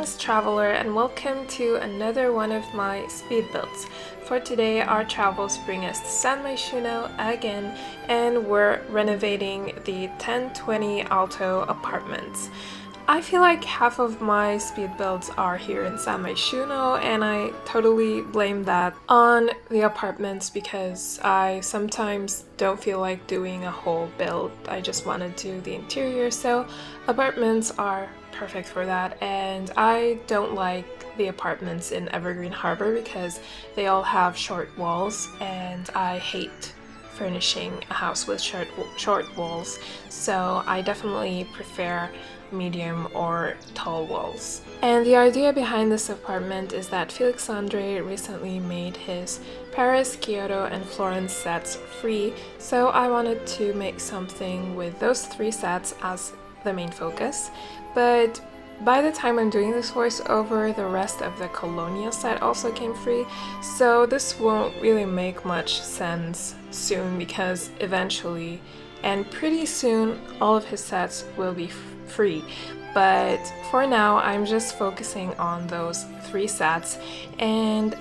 Greetings traveler and welcome to another one of my speed builds. For today our travels bring us to San Myshuno again and we're renovating the 1020 Alto apartments. I feel like half of my speed builds are here in San Myshuno and I totally blame that on the apartments because I sometimes don't feel like doing a whole build. I just want to do the interior, so apartments are perfect for that. And I don't like the apartments in Evergreen Harbor because they all have short walls and I hate furnishing a house with short walls, so I definitely prefer medium or tall walls. And the idea behind this apartment is that Felix Andre recently made his Paris, Kyoto, and Florence sets free, so I wanted to make something with those three sets as the main focus. But by the time I'm doing this voiceover, the rest of the Colonia set also came free, so this won't really make much sense soon because eventually, and pretty soon, all of his sets will be free. But for now, I'm just focusing on those three sets and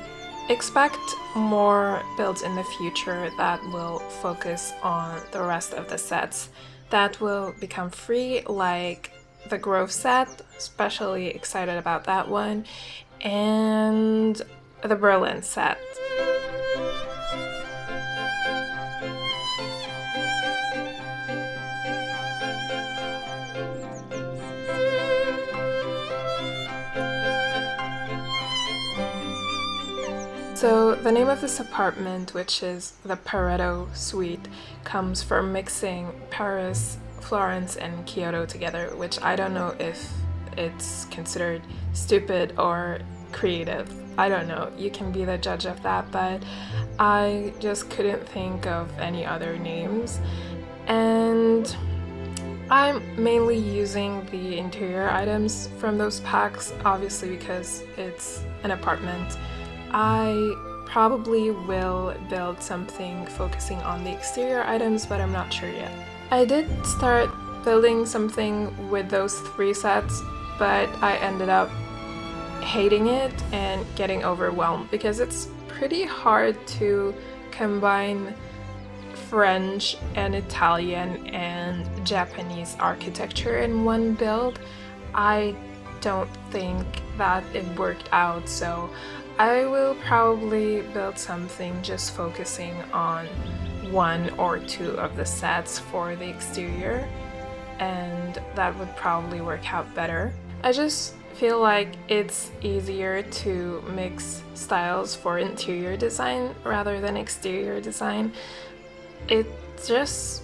expect more builds in the future that will focus on the rest of the sets that will become free, like the Grove set, especially excited about that one, and the Berlin set. So the name of this apartment, which is the Pareto Suite, comes from mixing Paris, Florence, and Kyoto together, which I don't know if it's considered stupid or creative. I don't know, you can be the judge of that, but I just couldn't think of any other names. And I'm mainly using the interior items from those packs, obviously because it's an apartment. I probably will build something focusing on the exterior items, but I'm not sure yet. I did start building something with those three sets, but I ended up hating it and getting overwhelmed because it's pretty hard to combine French and Italian and Japanese architecture in one build. I don't think that it worked out, so I will probably build something just focusing on one or two of the sets for the exterior, and that would probably work out better. I just feel like it's easier to mix styles for interior design rather than exterior design. It just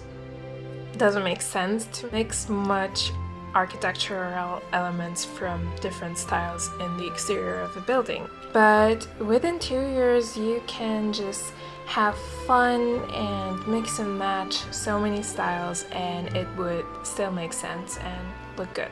doesn't make sense to mix much architectural elements from different styles in the exterior of a building. But with interiors, you can just have fun and mix and match so many styles and it would still make sense and look good.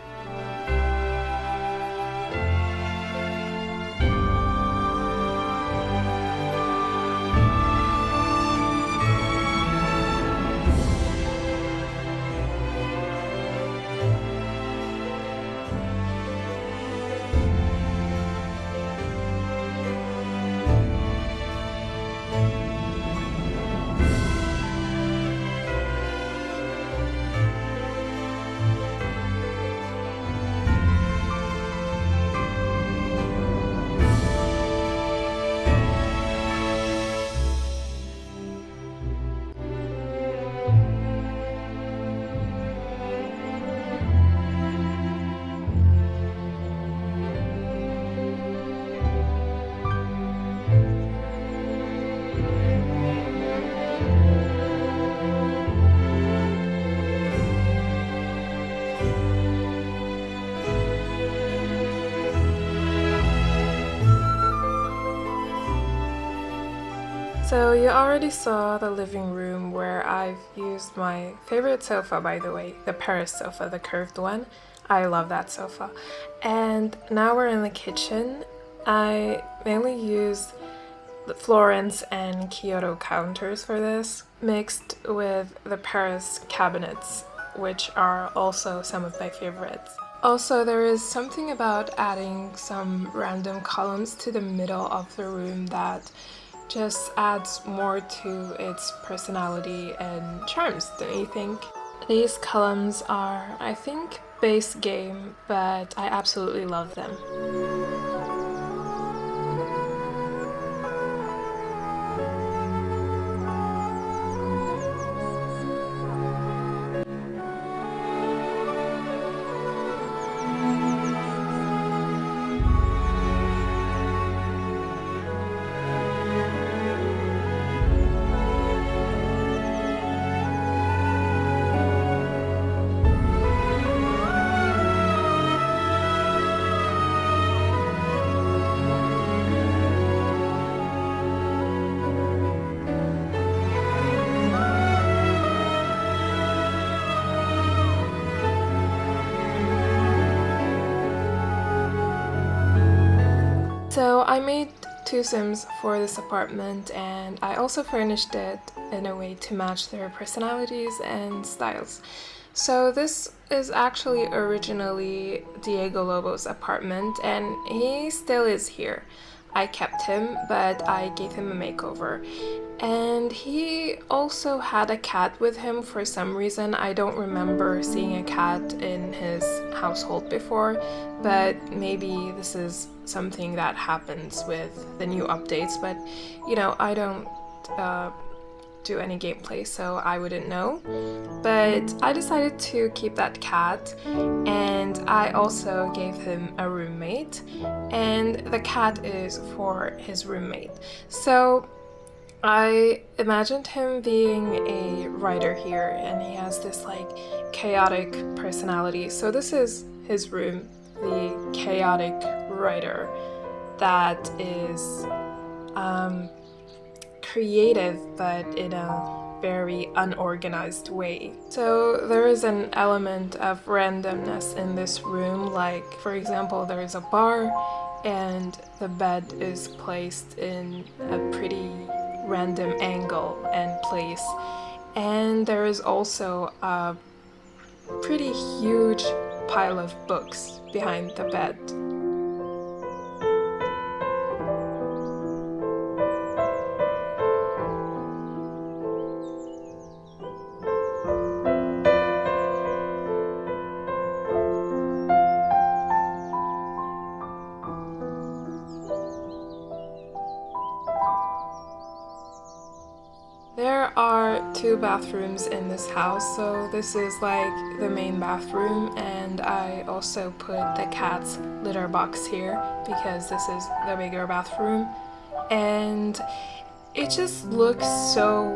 So you already saw the living room where I've used my favorite sofa, by the way, the Paris sofa, the curved one. I love that sofa. And now we're in the kitchen. I mainly used the Florence and Kyoto counters for this, mixed with the Paris cabinets, which are also some of my favorites. Also, there is something about adding some random columns to the middle of the room that just adds more to its personality and charms, don't you think? These columns are, I think, base game, but I absolutely love them. So I made two Sims for this apartment, and I also furnished it in a way to match their personalities and styles. So this is actually originally Diego Lobo's apartment, and he still is here. I kept him, but I gave him a makeover. And he also had a cat with him for some reason. I don't remember seeing a cat in his household before, but maybe this is something that happens with the new updates. But I don't do any gameplay, so I wouldn't know. But I decided to keep that cat, and I also gave him a roommate, and the cat is for his roommate. So I imagined him being a writer here, and he has this like chaotic personality. So this is his room, the chaotic writer that is creative but in a very unorganized way. So there is an element of randomness in this room, like for example there is a bar and the bed is placed in a pretty random angle and place, and there is also a pretty huge pile of books behind the bed. There are two bathrooms in this house, so this is like the main bathroom, and I also put the cat's litter box here because this is the bigger bathroom, and it just looks so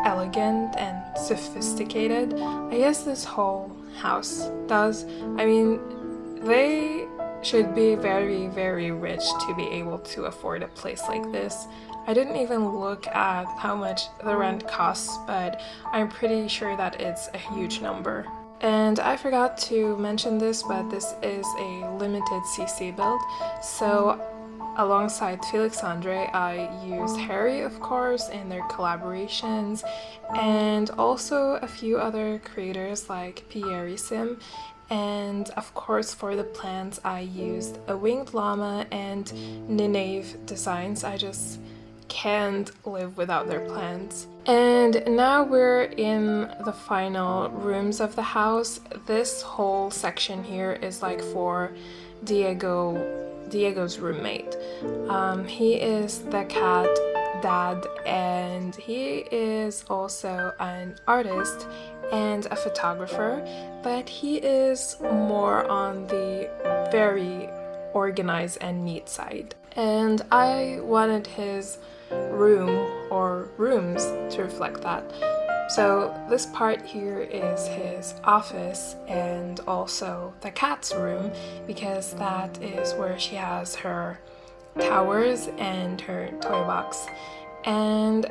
elegant and sophisticated. I guess this whole house does. I mean, they should be very, very rich to be able to afford a place like this. I didn't even look at how much the rent costs, but I'm pretty sure that it's a huge number. And I forgot to mention this, but this is a limited CC build. So alongside Felix Andre, I used Harry, of course, in their collaborations, and also a few other creators like Pierre Sim. And of course, for the plants, I used a winged llama and Ninave Designs. I just can't live without their plants. And now we're in the final rooms of the house. This whole section here is like for Diego's roommate. He is the cat dad, and he is also an artist and a photographer, but he is more on the very organized and neat side. And I wanted his room or rooms to reflect that. So this part here is his office and also the cat's room, because that is where she has her towers and her toy box. And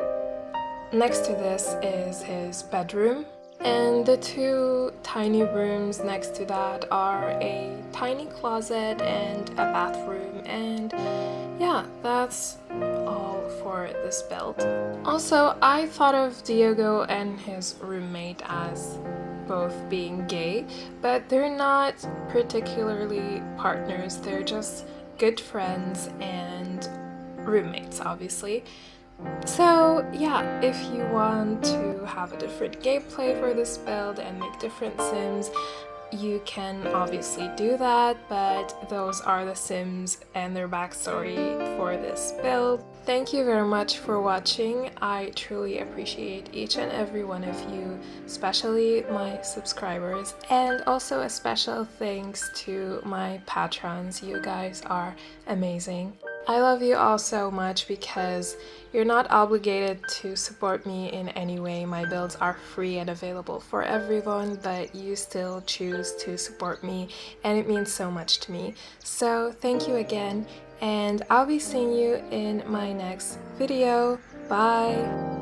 next to this is his bedroom. And the two tiny rooms next to that are a tiny closet and a bathroom, and yeah, that's all for this build. Also, I thought of Diego and his roommate as both being gay, but they're not particularly partners. They're just good friends and roommates, obviously. So yeah, if you want to have a different gameplay for this build and make different sims, you can obviously do that, but those are the sims and their backstory for this build. Thank you very much for watching. I truly appreciate each and every one of you, especially my subscribers, and also a special thanks to my patrons. You guys are amazing. I love you all so much because you're not obligated to support me in any way. My builds are free and available for everyone, but you still choose to support me, and it means so much to me. So thank you again, and I'll be seeing you in my next video. Bye!